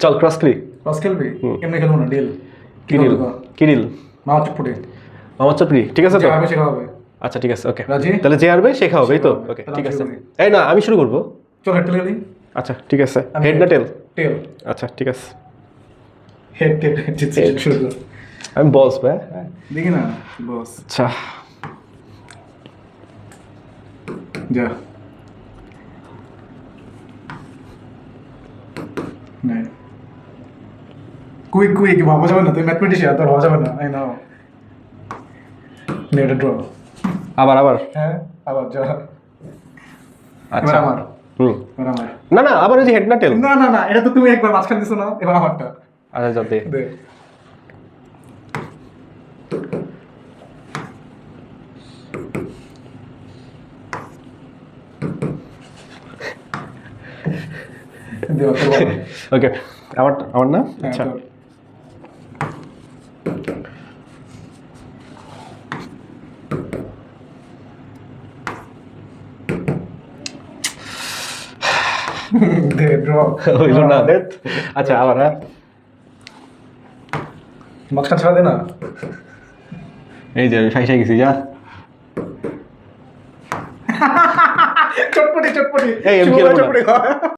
চল ক্রস খেলি। ক্রস খেলবি? কেমনে খেলবো না? ডিল কি ডিল? মামা চটপটি। মামা চটপটি, ঠিক আছে তো? আমি শেখা হবে। আচ্ছা ঠিক আছে, ওকে। রাজি? তাহলে যে হারবে সে খাওয়াবে, এই তো? ওকে ঠিক আছে। এই না, আমি শুরু করবো। চল হেড টেল খেলি। আচ্ছা ঠিক আছে, হেড না টেল? টেল। আচ্ছা ঠিক আছে, হেড টেল জিতছি, শুরু কর। আমি বস ভাই। দেখি না বস। আচ্ছা যা নাই কুইক কুইক ভাবা যাবে না, তুই ম্যাথমেটিশিয়ান, তোর হওয়া যাবে না। I now net draw. আবার আবার? হ্যাঁ আবার যা। আচ্ছা এবার আমার। এবার আমার। না না, আবার ওই যে হেড না টেল? না না না, এটা তো তুমি একবার মাঝখানে দিছো না, এবার আমারটা। আচ্ছা যাও দে। দে। দেওয়া তো বলো। ওকে, আমার আমার না? আচ্ছা হ্যাঁ, দে ড্র। হইল না, দেখ। আচ্ছা আবার, হ্যাঁ মাঝখান ছাড়া দে না। এই যে আমি ফাইসা গেছি, যা। চটপটি চটপটি। এই, আমি শুভ খেলবো না। চটপটি খা।